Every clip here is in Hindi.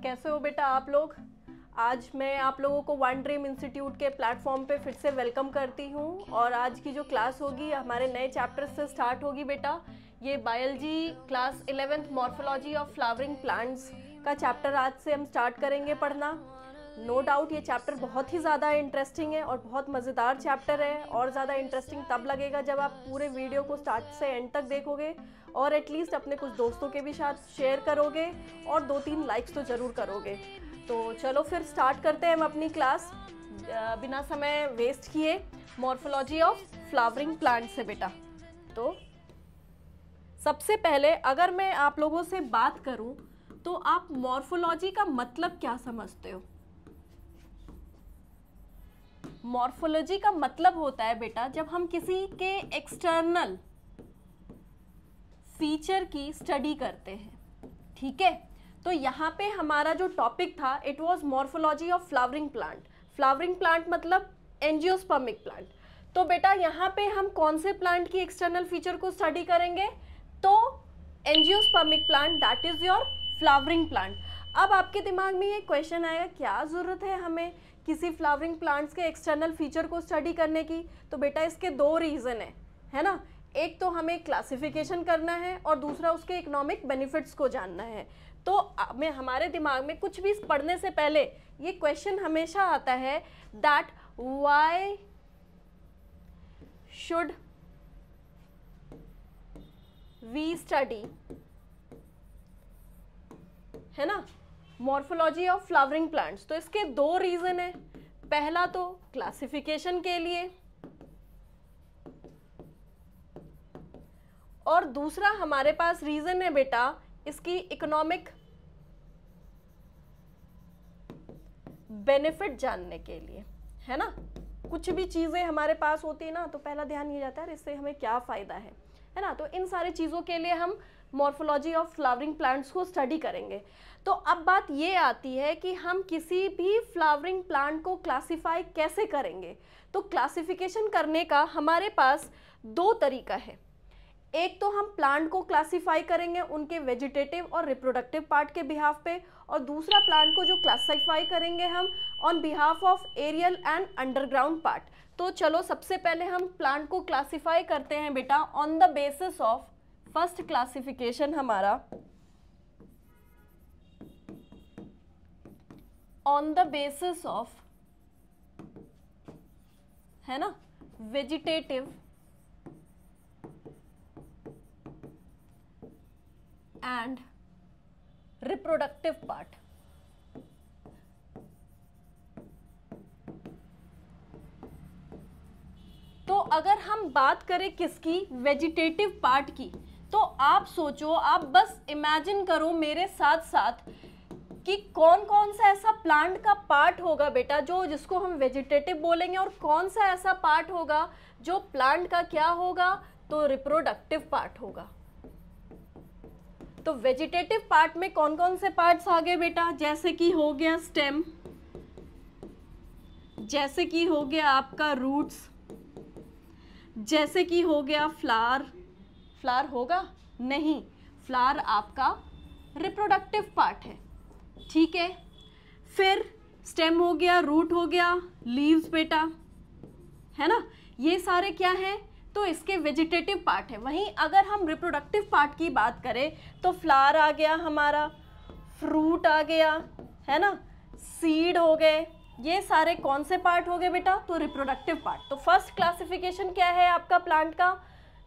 कैसे हो बेटा आप लोग। आज मैं आप लोगों को वन ड्रीम इंस्टीट्यूट के प्लेटफॉर्म पे फिर से वेलकम करती हूँ और आज की जो क्लास होगी हमारे नए चैप्टर से स्टार्ट होगी बेटा। ये biology class 11th morphology of flowering plants का चैप्टर आज से हम स्टार्ट करेंगे पढ़ना। नो डाउट ये चैप्टर बहुत ही ज़्यादा इंटरेस्टिंग है और बहुत मज़ेदार चैप्टर है और ज़्यादा इंटरेस्टिंग तब लगेगा जब आप पूरे वीडियो को स्टार्ट से एंड तक देखोगे और एटलीस्ट अपने कुछ दोस्तों के भी साथ शेयर करोगे और 2-3 लाइक्स तो ज़रूर करोगे। तो चलो फिर स्टार्ट करते हैं हम अपनी क्लास बिना समय वेस्ट किए मॉर्फोलॉजी ऑफ फ्लावरिंग प्लांट से बेटा। तो सबसे पहले अगर मैं आप लोगों से बात करूं तो आप मॉर्फोलॉजी का मतलब क्या समझते हो। मॉर्फोलॉजी का मतलब होता है बेटा जब हम किसी के एक्सटर्नल फीचर की स्टडी करते हैं, ठीक है। तो यहाँ पे हमारा जो टॉपिक था it was morphology of flowering plant. Flowering plant मतलब एंजियोस्पर्मिक प्लांट। तो बेटा यहाँ पे हम कौन से प्लांट की एक्सटर्नल फीचर को स्टडी करेंगे, तो angiospermic plant, that is your flowering plant. अब आपके दिमाग में ये क्वेश्चन आएगा क्या ज़रूरत है हमें किसी फ्लावरिंग प्लांट्स के एक्सटर्नल फीचर को स्टडी करने की। तो बेटा इसके दो रीज़न है ना। एक तो हमें क्लासिफिकेशन करना है और दूसरा उसके इकोनॉमिक बेनिफिट्स को जानना है। तो हमें हमारे दिमाग में कुछ भी पढ़ने से पहले ये क्वेश्चन हमेशा आता है that why should we study, है ना, मॉर्फोलॉजी ऑफ फ्लावरिंग प्लांट्स। तो इसके दो रीजन है। पहला तो क्लासिफिकेशन के लिए और दूसरा हमारे पास रीजन है बेटा इसकी इकोनॉमिक बेनिफिट जानने के लिए, है ना। कुछ भी चीजें हमारे पास होती है ना तो पहला ध्यान ये जाता है इससे हमें क्या फायदा है ना। तो इन सारी चीजों के लिए हम मॉर्फोलॉजी ऑफ फ्लावरिंग प्लांट्स को स्टडी करेंगे। तो अब बात ये आती है कि हम किसी भी फ्लावरिंग प्लांट को क्लासिफाई कैसे करेंगे। तो क्लासिफिकेशन करने का हमारे पास दो तरीका है। एक तो हम प्लांट को क्लासिफाई करेंगे उनके वेजिटेटिव और रिप्रोडक्टिव पार्ट के बिहाफ पे, और दूसरा प्लांट को जो क्लासिफाई करेंगे हम on behalf of aerial and underground part. तो चलो सबसे पहले हम प्लांट को क्लासिफाई करते हैं बेटा on the basis of first classification हमारा ऑन द बेसिस ऑफ, है ना, वेजिटेटिव एंड रिप्रोडक्टिव पार्ट। तो अगर हम बात करें किसकी, वेजिटेटिव पार्ट की, तो आप सोचो, आप बस इमेजिन करो मेरे साथ साथ कि कौन कौन सा ऐसा प्लांट का पार्ट होगा बेटा जो जिसको हम वेजिटेटिव बोलेंगे और कौन सा ऐसा पार्ट होगा जो प्लांट का क्या होगा, तो रिप्रोडक्टिव पार्ट होगा। तो वेजिटेटिव पार्ट में कौन कौन से पार्ट्स आ गए बेटा, जैसे कि हो गया स्टेम, जैसे कि हो गया आपका रूट्स, जैसे कि हो गया फ्लावर। फ्लावर होगा नहीं, फ्लावर आपका रिप्रोडक्टिव पार्ट है, ठीक है। फिर स्टेम हो गया, रूट हो गया, लीव्स बेटा, है ना, ये सारे क्या हैं, तो इसके वेजिटेटिव पार्ट है। वहीं अगर हम रिप्रोडक्टिव पार्ट की बात करें तो फ्लावर आ गया हमारा, फ्रूट आ गया, है ना, सीड हो गए, ये सारे कौन से पार्ट हो गए बेटा, तो रिप्रोडक्टिव पार्ट। तो फर्स्ट क्लासिफिकेशन क्या है आपका प्लांट का,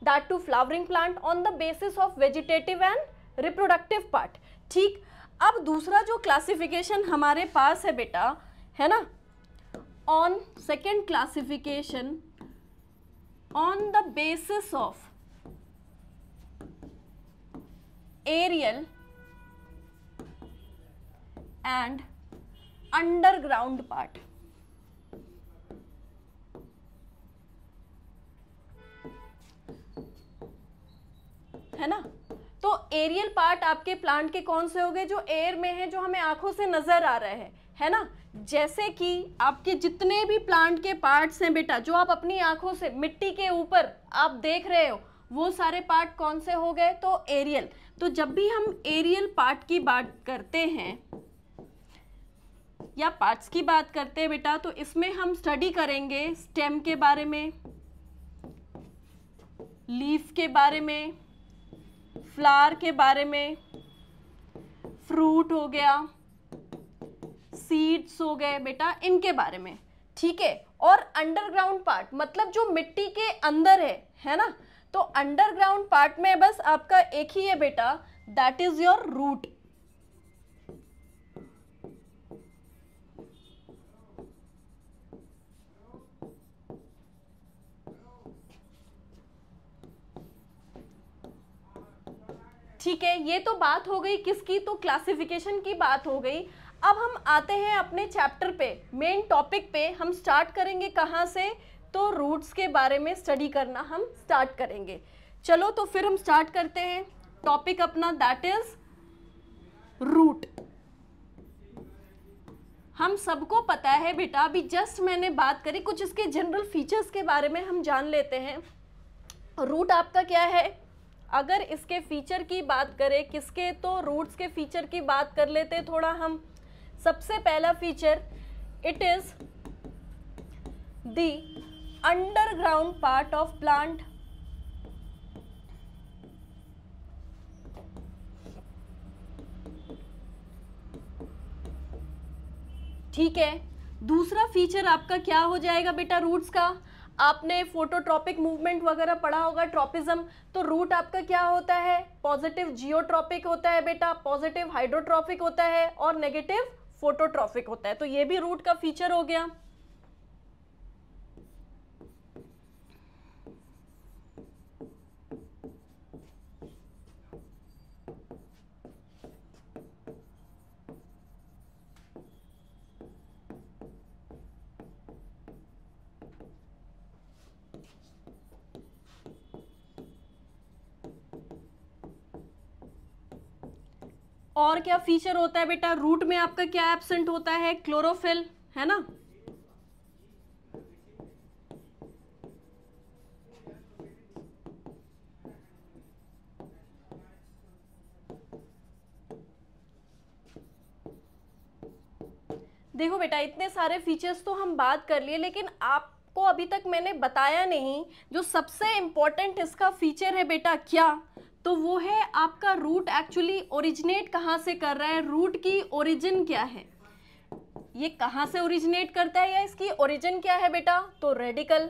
that to flowering plant on the basis of vegetative and reproductive part, ठीक। अब दूसरा जो क्लासिफिकेशन हमारे पास है बेटा, है ना, on second classification on the basis of aerial and underground part। है ना, तो एरियल पार्ट आपके प्लांट के कौन से हो गए, जो एयर में है, जो हमें आंखों से नजर आ रहे हैं, है ना। जैसे कि आपके जितने भी प्लांट के पार्ट्स हैं बेटा जो आप अपनी आंखों से मिट्टी के ऊपर आप देख रहे हो, वो सारे पार्ट कौन से हो गए, तो एरियल। तो जब भी हम एरियल पार्ट की बात करते हैं या पार्ट्स की बात करते हैं बेटा, तो इसमें हम स्टडी करेंगे स्टेम के बारे में, लीफ के बारे में, फ्लावर के बारे में, फ्रूट हो गया, सीड्स हो गए बेटा, इनके बारे में, ठीक है। और अंडरग्राउंड पार्ट मतलब जो मिट्टी के अंदर है ना, तो अंडरग्राउंड पार्ट में बस आपका एक ही है बेटा, दैट इज योर रूट। ठीक है, ये तो बात हो गई किसकी, तो क्लासिफिकेशन की बात हो गई। अब हम आते हैं अपने चैप्टर पे, मेन टॉपिक पे। हम स्टार्ट करेंगे कहाँ से, तो रूट्स के बारे में स्टडी करना हम स्टार्ट करेंगे। चलो तो फिर हम स्टार्ट करते हैं टॉपिक अपना, दैट इज रूट। हम सबको पता है बेटा, अभी जस्ट मैंने बात करी, कुछ इसके जनरल फीचर्स के बारे में हम जान लेते हैं। रूट आपका क्या है, अगर इसके फीचर की बात करें किसके, तो रूट्स के फीचर की बात कर लेते थोड़ा हम। सबसे पहला feature, it is the underground part of plant. ठीक है, दूसरा फीचर आपका क्या हो जाएगा बेटा रूट्स का, आपने फोटोट्रॉपिक मूवमेंट वगैरह पढ़ा होगा, ट्रॉपिज्म, तो रूट आपका क्या होता है, पॉजिटिव जियोट्रॉपिक होता है बेटा, पॉजिटिव हाइड्रोट्रॉपिक होता है और नेगेटिव फोटोट्रॉपिक होता है। तो ये भी रूट का फीचर हो गया। और क्या फीचर होता है बेटा रूट में, आपका क्या एब्सेंट होता है, क्लोरोफिल, है ना। देखो बेटा, इतने सारे फीचर्स तो हम बात कर लिए, लेकिन आपको अभी तक मैंने बताया नहीं जो सबसे इंपॉर्टेंट इसका फीचर है बेटा, क्या, तो वो है आपका रूट एक्चुअली ओरिजिनेट कहाँ से कर रहा है, रूट की ओरिजिन क्या है, ये कहाँ से ओरिजिनेट करता है या इसकी ओरिजिन क्या है बेटा, तो रेडिकल।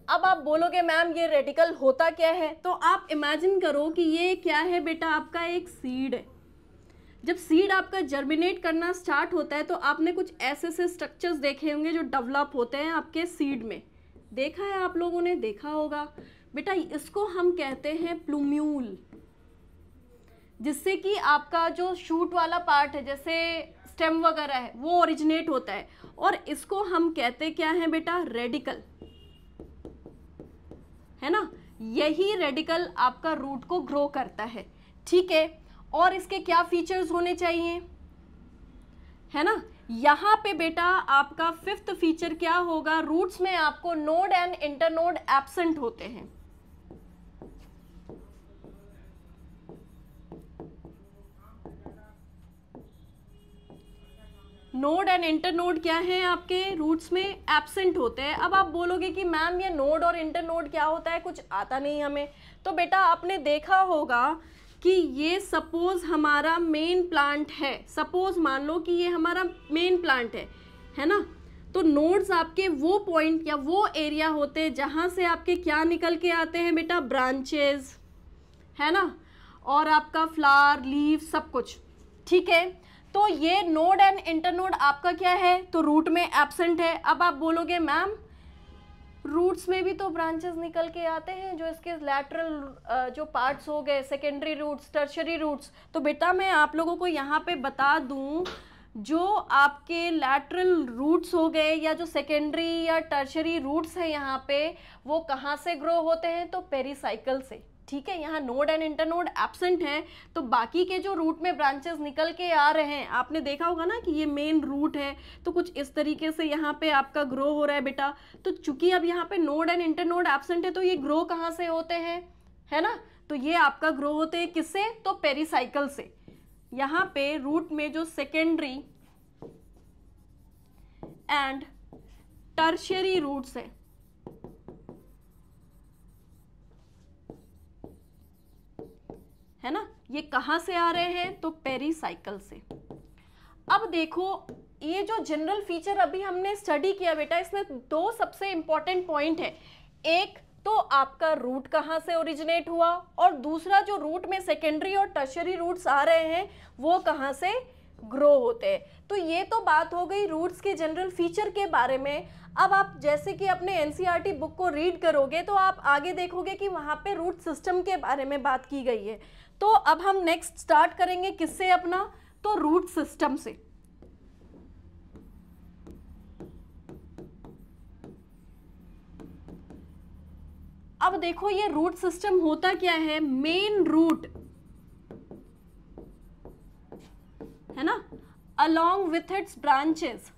अब आप बोलोगे मैम ये रेडिकल होता क्या है, तो आप इमेजिन करो कि ये क्या है बेटा, आपका एक सीड है। जब सीड आपका जर्मिनेट करना स्टार्ट होता है तो आपने कुछ ऐसे से स्ट्रक्चर्स देखे होंगे जो डेवलप होते हैं आपके सीड में, देखा है आप लोगों ने, देखा होगा बेटा, इसको हम कहते हैं प्लूम्यूल, जिससे कि आपका जो शूट वाला पार्ट है जैसे स्टेम वगैरह है वो ओरिजिनेट होता है, और इसको हम कहते क्या है बेटा, रेडिकल, है ना। यही रेडिकल आपका रूट को ग्रो करता है, ठीक है। और इसके क्या फीचर्स होने चाहिए, है ना। यहाँ पे बेटा आपका फिफ्थ फीचर क्या होगा, रूट्स में आपको नोड एंड इंटरनोड एब्सेंट होते हैं। नोड एंड इंटरनोड क्या है आपके रूट्स में एब्सेंट होते हैं। अब आप बोलोगे कि मैम ये नोड और इंटरनोड क्या होता है, कुछ आता नहीं हमें, तो बेटा आपने देखा होगा कि ये सपोज हमारा मेन प्लांट है, सपोज मान लो कि ये हमारा मेन प्लांट है ना, तो नोड्स आपके वो पॉइंट या वो एरिया होते हैं जहाँ से आपके क्या निकल के आते हैं बेटा, ब्रांचेस, है ना, और आपका फ्लावर, लीफ, सब कुछ, ठीक है। तो ये नोड एंड इंटरनोड आपका क्या है, तो रूट में एब्सेंट है। अब आप बोलोगे मैम रूट्स में भी तो ब्रांचेस निकल के आते हैं, जो इसके लैटरल जो पार्ट्स हो गए, सेकेंडरी रूट्स, टर्शरी रूट्स, तो बेटा मैं आप लोगों को यहाँ पे बता दूँ, जो आपके लैटरल रूट्स हो गए या जो सेकेंडरी या टर्शरी रूट्स हैं यहाँ पे, वो कहाँ से ग्रो होते हैं, तो पेरिसाइकल से, ठीक है। यहाँ नोड एंड इंटरनोड एब्सेंट है, तो बाकी के जो रूट में ब्रांचेस निकल के आ रहे हैं, आपने देखा होगा ना कि ये मेन रूट है, तो कुछ इस तरीके से यहाँ पे आपका ग्रो हो रहा है बेटा। तो चूंकि अब यहाँ पे नोड एंड इंटरनोड एब्सेंट है, तो ये ग्रो कहाँ से होते हैं, है ना, तो ये आपका ग्रो होते हैं किससे, तो पेरिसाइकल से। यहाँ पे रूट में जो सेकेंडरी एंड टर्शियरी रूट्स है, ना, ये कहाँ से आ रहे हैं? तो पेरिसाइकल से। अब देखो ये जो जनरल फीचर अभी हमने स्टडी किया बेटा, इसमें दो सबसे इंपॉर्टेंट पॉइंट है। एक तो आपका रूट कहाँ से ओरिजिनेट हुआ, और दूसरा जो रूट में सेकेंडरी और टर्शियरी रूट्स आ रहे हैं वो कहाँ से ग्रो होते हैं। तो ये तो बात हो गई रूट्स के जनरल फीचर के बारे में। अब आप जैसे कि अपने एनसीईआरटी बुक को रीड करोगे तो आप आगे देखोगे कि वहाँ पे रूट सिस्टम के बारे में बात की गई है। तो अब हम नेक्स्ट स्टार्ट करेंगे किससे अपना? तो रूट सिस्टम से। अब देखो ये रूट सिस्टम होता क्या है? मेन रूट है ना, along with its branches,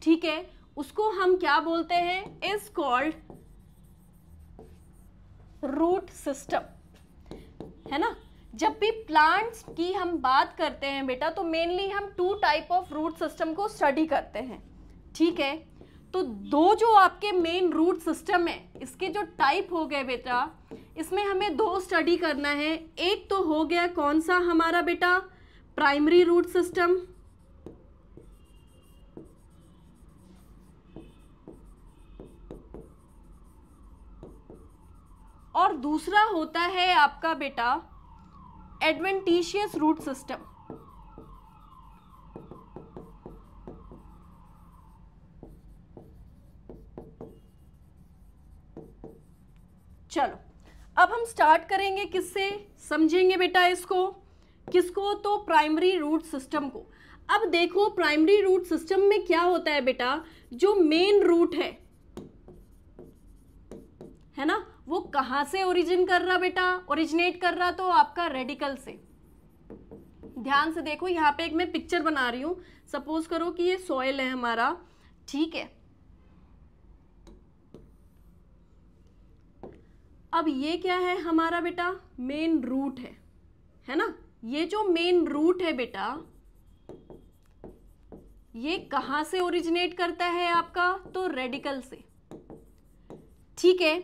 ठीक है, उसको हम क्या बोलते हैं? इज कॉल्ड रूट सिस्टम, है ना। जब भी प्लांट्स की हम बात करते हैं बेटा तो मेनली हम two type of root system को स्टडी करते हैं, ठीक है। तो दो जो आपके मेन रूट सिस्टम है, इसके जो टाइप हो गए बेटा, इसमें हमें दो स्टडी करना है। एक तो हो गया कौन सा हमारा बेटा? प्राइमरी रूट सिस्टम, और दूसरा होता है आपका बेटा एडवेंटिशियस रूट सिस्टम। चलो अब हम स्टार्ट करेंगे किससे? समझेंगे बेटा इसको, किसको? तो प्राइमरी रूट सिस्टम को। अब देखो प्राइमरी रूट सिस्टम में क्या होता है बेटा, जो मेन रूट है ना, वो कहां से ओरिजिन कर रहा बेटा? ओरिजिनेट कर रहा तो आपका रेडिकल से। ध्यान से देखो, यहाँ पे एक मैं पिक्चर बना रही हूं। सपोज करो कि ये सॉइल है हमारा, ठीक है। अब ये क्या है हमारा बेटा? मेन रूट है ना। ये जो मेन रूट है बेटा, ये कहां से ओरिजिनेट करता है आपका? तो रेडिकल से, ठीक है।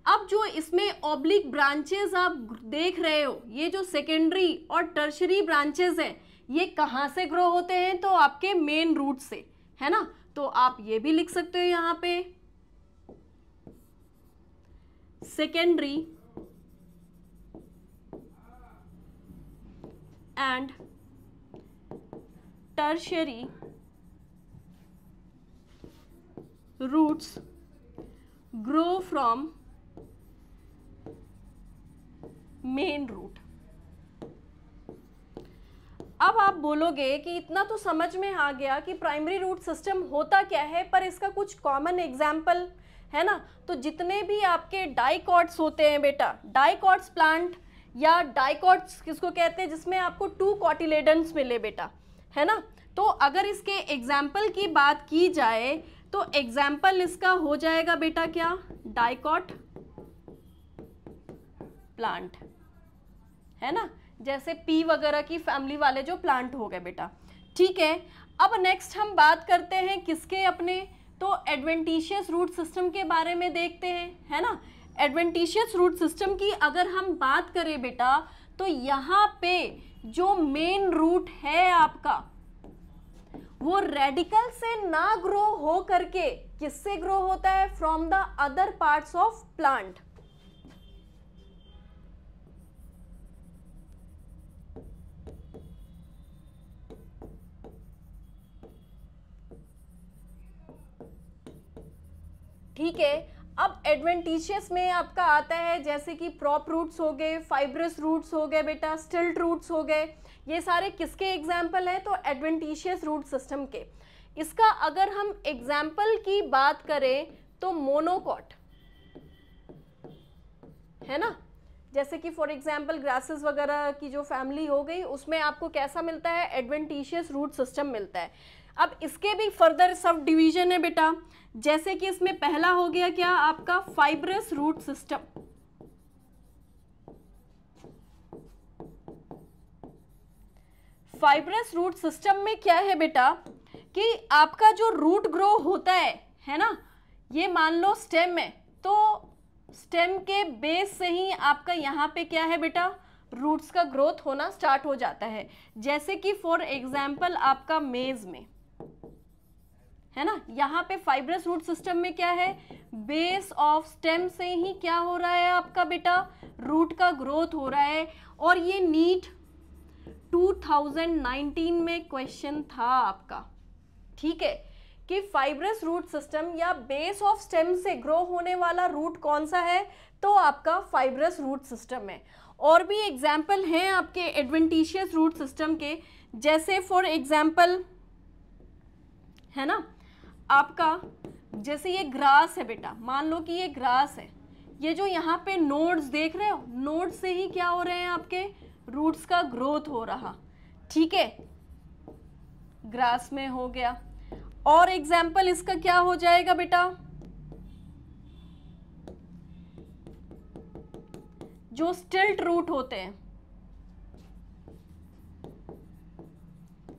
अब जो इसमें ऑब्लिक ब्रांचेस आप देख रहे हो, ये जो सेकेंडरी और टर्शियरी ब्रांचेस हैं, ये कहां से ग्रो होते हैं? तो आपके मेन रूट से, है ना। तो आप ये भी लिख सकते हो यहाँ पे, secondary and tertiary roots grow from main root. अब आप बोलोगे कि इतना तो समझ में आ गया कि प्राइमरी रूट सिस्टम होता क्या है, पर इसका कुछ कॉमन एग्जाम्पल है ना। तो जितने भी आपके डाइकॉट्स होते हैं बेटा, डाइकॉट्स प्लांट या डाइकॉट्स किसको कहते हैं? जिसमें आपको 2 कॉटिलेडन्स मिले बेटा, है ना। तो अगर इसके एग्जाम्पल की बात की जाए तो एग्जाम्पल इसका हो जाएगा बेटा क्या? डाइकॉट प्लांट, है ना। जैसे पी वगैरह की फैमिली वाले जो प्लांट हो गए बेटा, ठीक है। अब नेक्स्ट हम बात करते हैं किसके? अपने तो एडवेंटिशियस रूट सिस्टम के बारे में देखते हैं, है ना। एडवेंटिशियस रूट सिस्टम की अगर हम बात करें बेटा, तो यहाँ पे जो मेन रूट है आपका, वो रेडिकल से ना ग्रो हो करके किससे ग्रो होता है? From the other parts of plant. ठीक है। अब एडवेंटिशियस में आपका आता है जैसे कि प्रॉप रूट्स हो गए, फाइब्रस रूट्स हो गए बेटा, स्टिल्ट रूट्स हो गए। ये सारे किसके एग्जाम्पल हैं? तो एडवेंटिशियस रूट सिस्टम के। इसका अगर हम एग्जाम्पल की बात करें तो मोनोकॉट, है ना। जैसे कि फॉर एग्जाम्पल ग्रासेस वगैरह की जो फैमिली हो गई, उसमें आपको कैसा मिलता है? एडवेंटिशियस रूट सिस्टम मिलता है। अब इसके भी फर्दर सब डिवीजन है बेटा। जैसे कि इसमें पहला हो गया क्या आपका fibrous root system. Fibrous root system में क्या है बेटा कि आपका जो रूट ग्रो होता है ना, ये मान लो स्टेम है, तो स्टेम के बेस से ही आपका यहाँ पे क्या है बेटा, रूट्स का ग्रोथ होना स्टार्ट हो जाता है। जैसे कि फॉर एग्जाम्पल आपका मेज में है ना, यहाँ पे फाइब्रस रूट सिस्टम में क्या है, बेस ऑफ स्टेम से ही क्या हो रहा है आपका बेटा, रूट का ग्रोथ हो रहा है। और ये नीट 2019 में क्वेश्चन था आपका, ठीक है, कि फाइब्रस रूट सिस्टम या बेस ऑफ स्टेम से ग्रो होने वाला रूट कौन सा है, तो आपका फाइब्रस रूट सिस्टम है। और भी एग्जाम्पल हैं आपके एडवेंटिशियस रूट सिस्टम के, जैसे फॉर एग्जाम्पल है ना आपका, जैसे ये ग्रास है बेटा, मान लो कि ये ग्रास है, ये जो यहाँ पे नोड्स देख रहे हो, नोड से ही क्या हो रहे हैं आपके, रूट्स का ग्रोथ हो रहा, ठीक है, ग्रास में हो गया। और एग्जाम्पल इसका क्या हो जाएगा बेटा, जो स्टिल्ट रूट होते हैं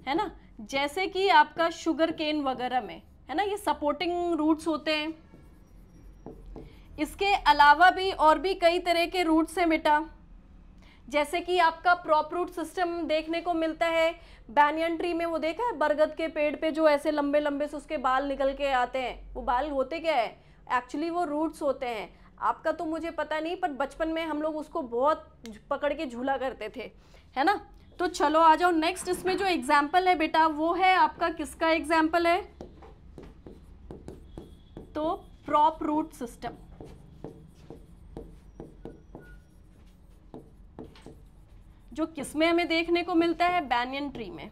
है ना, जैसे कि आपका शुगर केन वगैरह में है ना, ये सपोर्टिंग रूट्स होते हैं। इसके अलावा भी और भी कई तरह के रूट्स हैं बेटा, जैसे कि आपका प्रॉप रूट सिस्टम देखने को मिलता है बैनियन ट्री में, वो देखा है बरगद के पेड़ पे जो ऐसे लंबे लंबे से उसके बाल निकल के आते हैं, वो बाल होते क्या है, एक्चुअली वो रूट्स होते हैं। आपका तो मुझे पता नहीं, पर बचपन में हम लोग उसको बहुत पकड़ के झूला करते थे, है ना। तो चलो आ जाओ नेक्स्ट, इसमें जो एग्जाम्पल है बेटा वो है आपका, किसका एग्जाम्पल है, तो प्रॉप रूट सिस्टम। जो किसमें हमें देखने को मिलता है, बैनियन ट्री में,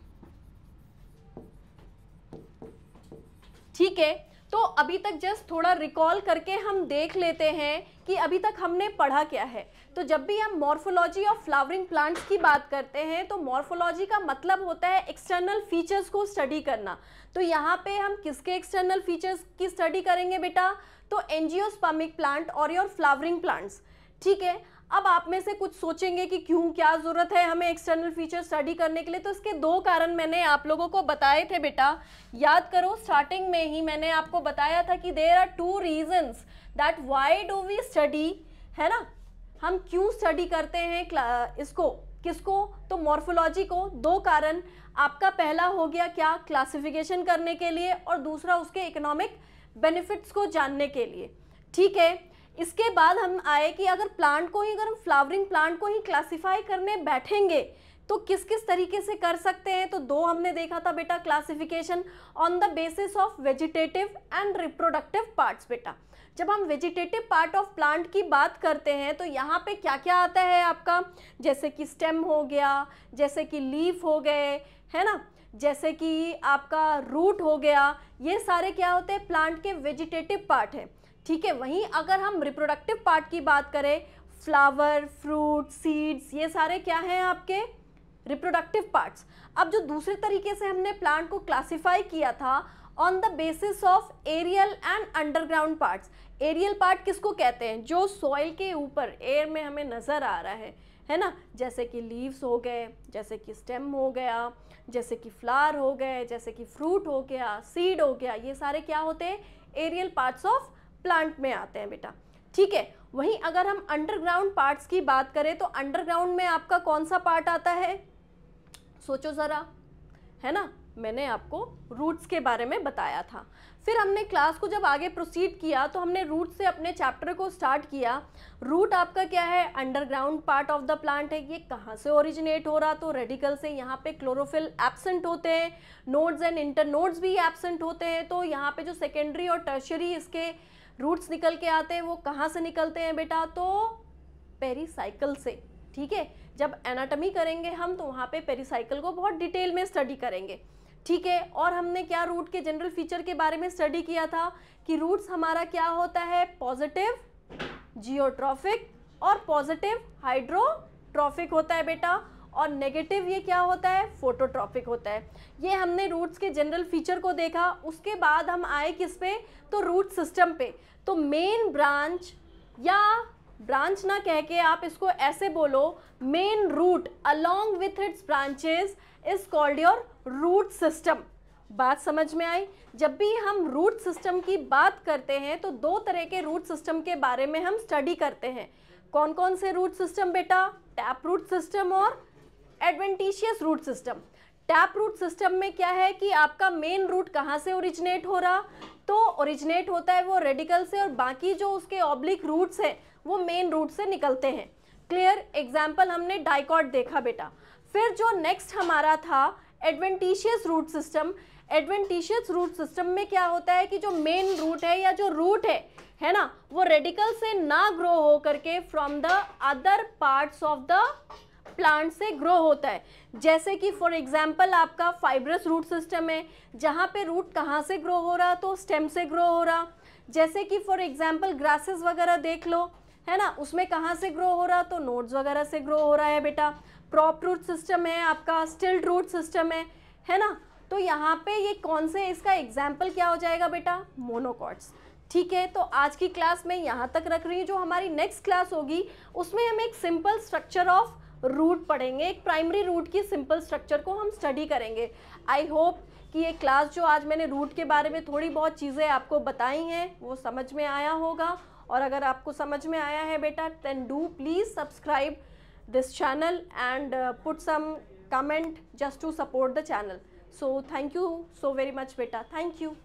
ठीक है। तो अभी तक जस्ट थोड़ा रिकॉल करके हम देख लेते हैं कि अभी तक हमने पढ़ा क्या है। तो जब भी हम मॉर्फोलॉजी ऑफ फ्लावरिंग प्लांट्स की बात करते हैं, तो मॉर्फोलॉजी का मतलब होता है एक्सटर्नल फीचर्स को स्टडी करना। तो यहाँ पे हम किसके एक्सटर्नल फीचर्स की स्टडी करेंगे बेटा, तो एंजियोस्पर्मिक प्लांट और योर फ्लावरिंग प्लांट्स, ठीक है। अब आप में से कुछ सोचेंगे कि क्यों, क्या जरूरत है हमें एक्सटर्नल फीचर स्टडी करने के लिए, तो इसके दो कारण मैंने आप लोगों को बताए थे बेटा, याद करो स्टार्टिंग में ही मैंने आपको बताया था कि there are two reasons that why do we study, है ना, हम क्यों स्टडी करते हैं इसको, किसको, तो मॉर्फोलॉजी को। दो कारण, आपका पहला हो गया क्या, क्लासिफिकेशन करने के लिए, और दूसरा उसके इकोनॉमिक बेनिफिट्स को जानने के लिए, ठीक है। इसके बाद हम आए कि अगर प्लांट को ही, अगर हम फ्लावरिंग प्लांट को ही क्लासिफाई करने बैठेंगे तो किस किस तरीके से कर सकते हैं। तो दो हमने देखा था बेटा, classification on the basis of vegetative and reproductive parts. बेटा जब हम वेजिटेटिव पार्ट ऑफ प्लांट की बात करते हैं तो यहाँ पे क्या क्या आता है आपका, जैसे कि स्टेम हो गया, जैसे कि लीफ हो गए, है ना, जैसे कि आपका रूट हो गया, ये सारे क्या होते हैं, प्लांट के वेजिटेटिव पार्ट है, ठीक है। वहीं अगर हम रिप्रोडक्टिव पार्ट की बात करें, फ्लावर, फ्रूट, सीड्स, ये सारे क्या हैं आपके रिप्रोडक्टिव पार्ट्स। अब जो दूसरे तरीके से हमने प्लांट को क्लासिफाई किया था on the basis of aerial and underground parts. Aerial part किसको कहते हैं, जो सॉइल के ऊपर एयर में हमें नजर आ रहा है ना, जैसे कि लीव्स हो गए, जैसे कि स्टेम हो गया, जैसे कि फ्लावर हो गए, जैसे कि फ्रूट हो गया, सीड हो गया, ये सारे क्या होते हैं, एरियल पार्ट्स ऑफ प्लांट में आते हैं बेटा, ठीक है। वहीं अगर हम अंडरग्राउंड पार्ट्स की बात करें तो अंडरग्राउंड में आपका कौन सा पार्ट आता है, सोचो जरा, है ना, मैंने आपको रूट्स के बारे में बताया था। फिर हमने क्लास को जब आगे प्रोसीड किया तो हमने रूट से अपने चैप्टर को स्टार्ट किया। रूट आपका क्या है, underground part of the plant है। ये कहाँ से ओरिजिनेट हो रहा, तो रेडिकल से। यहाँ पे क्लोरोफिल एब्सेंट होते हैं, नोड्स एंड इंटरनोड्स भी एब्सेंट होते हैं। तो यहाँ पे जो सेकेंडरी और टर्शियरी इसके रूट्स निकल के आते हैं, वो कहाँ से निकलते हैं बेटा, तो पेरिसाइकिल से, ठीक है। जब एनाटॉमी करेंगे हम तो वहाँ पे पेरिसाइकिल को बहुत डिटेल में स्टडी करेंगे, ठीक है। और हमने क्या रूट के जनरल फीचर के बारे में स्टडी किया था कि रूट्स हमारा क्या होता है, पॉजिटिव जियोट्रॉफिक और पॉजिटिव हाइड्रोट्रॉफिक होता है बेटा। और नेगेटिव ये क्या होता है, फोटोट्रॉपिक होता है। ये हमने रूट्स के जनरल फीचर को देखा। उसके बाद हम आए किस पे, तो रूट सिस्टम पे। तो मेन ब्रांच, या ब्रांच ना कह के आप इसको ऐसे बोलो, main root along with its branches is called your root system. बात समझ में आई। जब भी हम रूट सिस्टम की बात करते हैं तो दो तरह के रूट सिस्टम के बारे में हम स्टडी करते हैं। कौन कौन से रूट सिस्टम बेटा, टैप रूट सिस्टम और adventitious root system. Tap root system में क्या है कि आपका मेन रूट कहाँ से ओरिजिनेट हो रहा, तो ओरिजिनेट होता है वो रेडिकल से, और बाकी जो उसके ऑब्लिक रूट्स हैं वो मेन रूट से निकलते हैं। क्लियर। एग्जाम्पल हमने डाइकॉट देखा बेटा। फिर जो नेक्स्ट हमारा था adventitious root system. Adventitious root system में क्या होता है कि जो मेन रूट है या जो रूट है ना, वो रेडिकल से ना ग्रो हो करके from the other parts of the plant से ग्रो होता है। जैसे कि फॉर एग्जांपल आपका फाइब्रस रूट सिस्टम है, जहाँ पे रूट कहाँ से ग्रो हो रहा, तो स्टेम से ग्रो हो रहा। जैसे कि फॉर एग्जांपल ग्रासेस वगैरह देख लो, है ना, उसमें कहाँ से ग्रो हो रहा, तो नोड्स वगैरह से ग्रो हो रहा है बेटा। प्रॉप रूट सिस्टम है आपका, स्टिल्ट रूट सिस्टम है ना। तो यहाँ पे ये कौन से, इसका एग्जाम्पल क्या हो जाएगा बेटा, मोनोकॉट्स। ठीक है, तो आज की क्लास में यहाँ तक रख रही हूँ। जो हमारी नेक्स्ट क्लास होगी उसमें हम एक सिंपल स्ट्रक्चर ऑफ रूट पढ़ेंगे, एक प्राइमरी रूट की सिंपल स्ट्रक्चर को हम स्टडी करेंगे। आई होप कि ये क्लास जो आज मैंने रूट के बारे में थोड़ी बहुत चीज़ें आपको बताई हैं वो समझ में आया होगा। और अगर आपको समझ में आया है बेटा, then do please subscribe this channel and put some comment just to support the channel. So thank you so very much beta. Thank you.